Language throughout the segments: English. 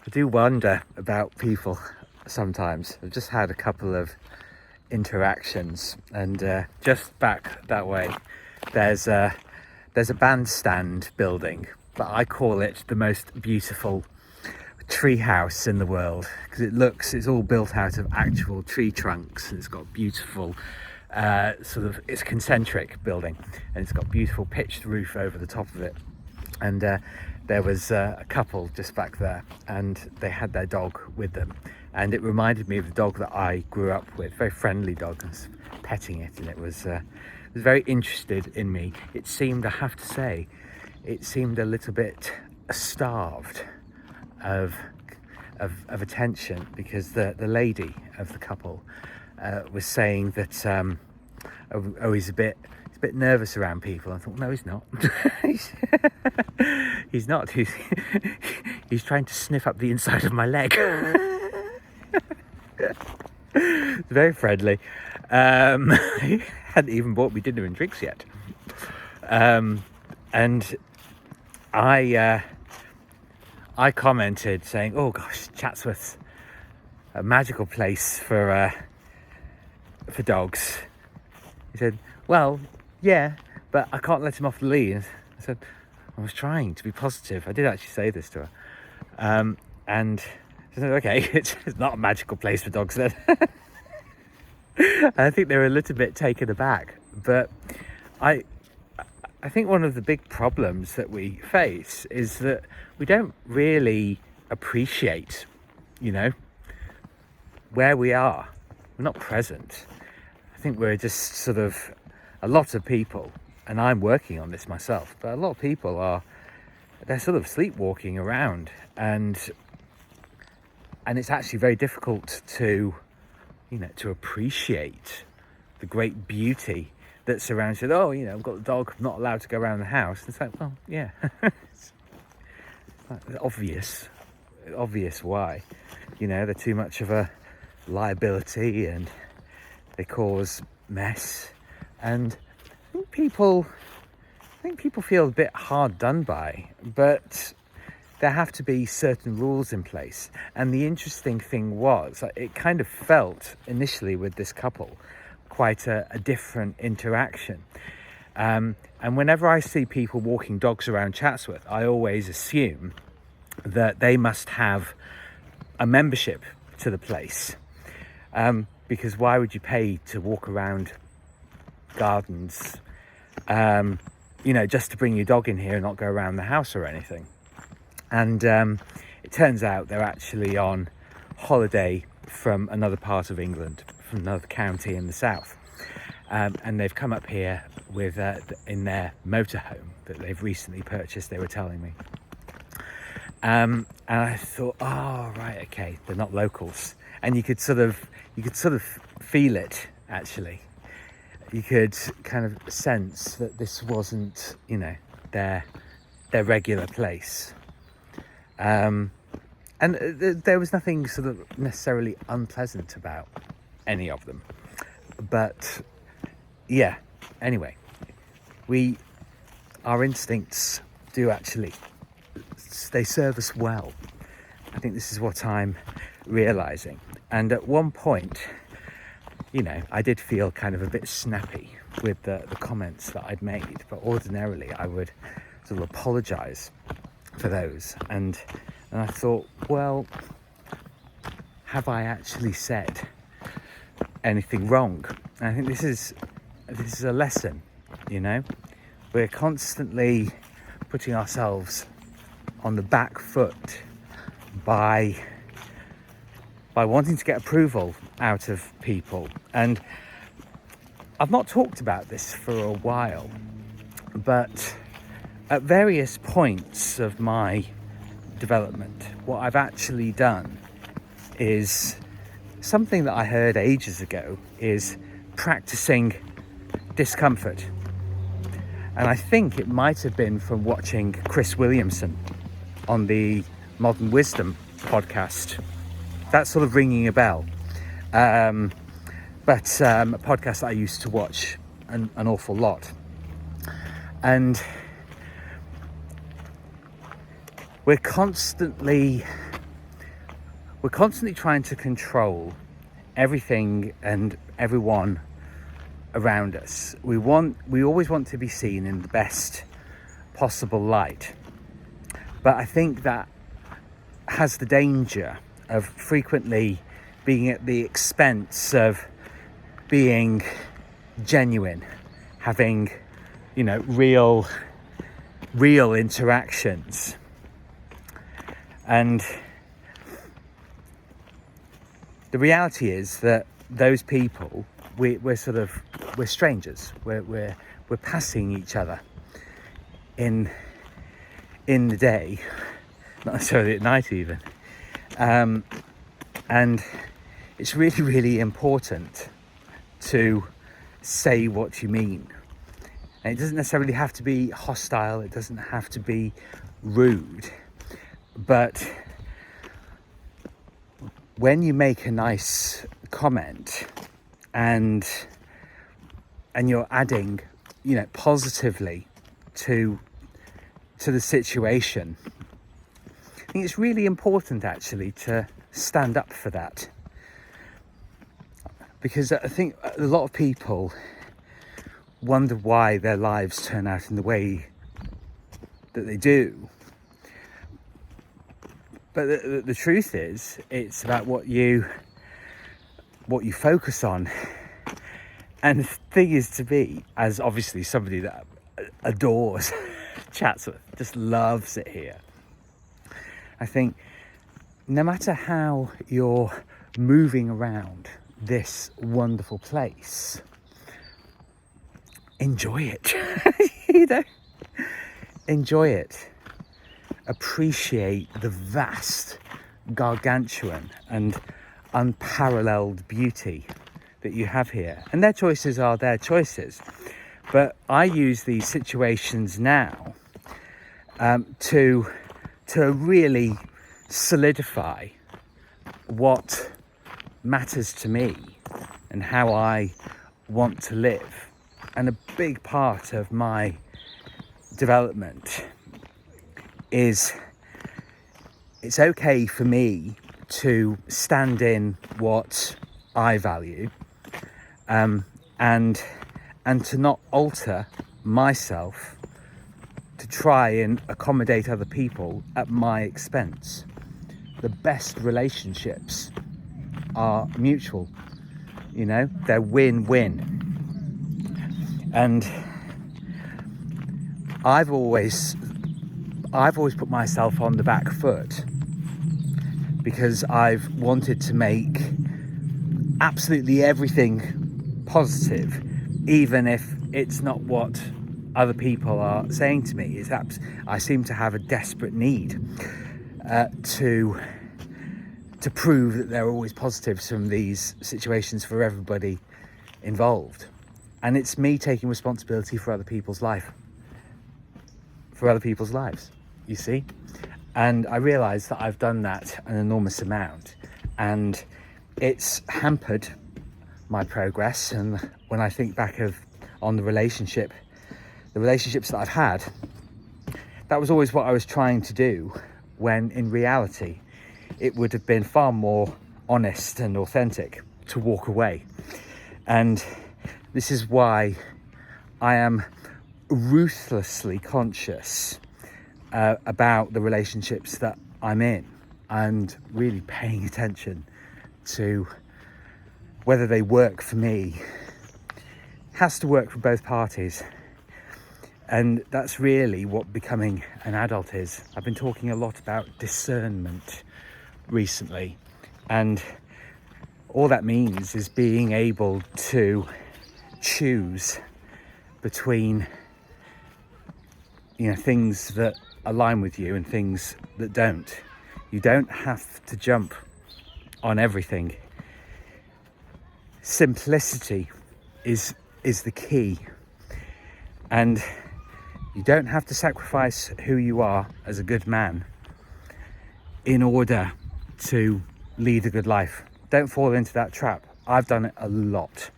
I do wonder about people sometimes. I've just had a couple of interactions, and just back that way there's a bandstand building, but I call it the most beautiful tree house in the world, because it's all built out of actual tree trunks, and it's got beautiful it's concentric building, and it's got beautiful pitched roof over the top of it. And there was a couple just back there, and they had their dog with them, and it reminded me of the dog that I grew up with. Very friendly dog. I was petting it, and it was very interested in me. It seemed, I have to say, it seemed a little bit starved of attention, because the lady of the couple was saying that he's a bit nervous around people. I thought, no, he's not. He's not. He's trying to sniff up the inside of my leg. It's very friendly. He hadn't even bought me dinner and drinks yet. And I commented saying, "Oh gosh, Chatsworth's a magical place for dogs." He said, "Well, yeah, but I can't let him off the lead." I said, "I was trying to be positive." I did actually say this to her. And she said, "Okay, it's not a magical place for dogs then." I think they were a little bit taken aback. But I think one of the big problems that we face is that we don't really appreciate, where we are. We're not present. I think we're just sort of, a lot of people, and I'm working on this myself, but a lot of people they're sort of sleepwalking around, and it's actually very difficult to appreciate the great beauty that surrounds it. Oh, I've got the dog, I'm not allowed to go around the house. It's like, well, yeah. It's obvious why. They're too much of a liability, and they cause mess. And I think people feel a bit hard done by, but there have to be certain rules in place. And the interesting thing was, it kind of felt initially with this couple quite a different interaction. And whenever I see people walking dogs around Chatsworth, I always assume that they must have a membership to the place. Because why would you pay to walk around gardens, just to bring your dog in here and not go around the house or anything? And it turns out they're actually on holiday from another part of England, from another county in the south. And they've come up here with in their motorhome that they've recently purchased, they were telling me. And I thought, oh, right, okay, they're not locals. And you could sort of feel it, actually. You could kind of sense that this wasn't, their regular place. And there was nothing sort of necessarily unpleasant about any of them. But yeah, anyway, our instincts do actually, they serve us well. I think this is what I'm realizing. And at one point, I did feel kind of a bit snappy with the comments that I'd made, but ordinarily I would sort of apologize for those. And I thought, well, have I actually said anything wrong? And I think this is a lesson. We're constantly putting ourselves on the back foot by wanting to get approval out of people. And I've not talked about this for a while, but at various points of my development, what I've actually done is something that I heard ages ago, is practicing discomfort. And I think it might have been from watching Chris Williamson on the Modern Wisdom podcast. That's sort of ringing a bell. But a podcast that I used to watch an awful lot. And we're constantly we're constantly trying to control everything and everyone around us. We always want to be seen in the best possible light, but I think that has the danger of frequently being at the expense of being genuine, having, you know, real interactions. And the reality is that those people, we're strangers. We're passing each other in the day, not necessarily at night even. And it's really, really important to say what you mean. And it doesn't necessarily have to be hostile, it doesn't have to be rude, but when you make a nice comment and you're adding, you know, positively to the situation, I think it's really important actually to stand up for that, because I think a lot of people wonder why their lives turn out in the way that they do. But the truth is, it's about what you focus on. And the thing is, to me, as obviously somebody that adores Chatsworth, just loves it here, I think no matter how you're moving around this wonderful place, enjoy it. You know, enjoy it. Appreciate the vast, gargantuan and unparalleled beauty that you have here. And their choices are their choices. But I use these situations now to really solidify what matters to me and how I want to live. And a big part of my development is it's okay for me to stand in what I value, and to not alter myself to try and accommodate other people at my expense. The best relationships are mutual, you know, they're win-win. And I've always put myself on the back foot because I've wanted to make absolutely everything positive, even if it's not what other people are saying to me. I seem to have a desperate need to prove that there are always positives from these situations for everybody involved. And it's me taking responsibility for other people's lives, you see? And I realise that I've done that an enormous amount, and it's hampered my progress. And when I think back on the relationships that I've had, that was always what I was trying to do, when in reality it would have been far more honest and authentic to walk away. And this is why I am ruthlessly conscious about the relationships that I'm in, and really paying attention to whether they work for me. It has to work for both parties. And that's really what becoming an adult is. I've been talking a lot about discernment recently, and all that means is being able to choose between, you know, things that align with you and things that don't. You don't have to jump on everything. Simplicity is the key, and you don't have to sacrifice who you are as a good man in order to lead a good life. Don't fall into that trap. I've done it a lot.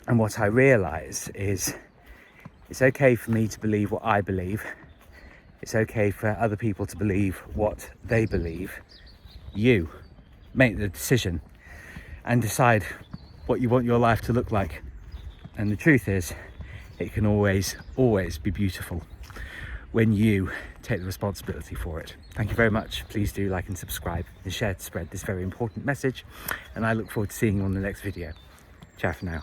And what I realise is it's okay for me to believe what I believe. It's okay for other people to believe what they believe. you make the decision and decide what you want your life to look like. And the truth is, it can always be beautiful when you take the responsibility for it. Thank you very much. Please do like and subscribe and share to spread this very important message. And I look forward to seeing you on the next video. Ciao for now.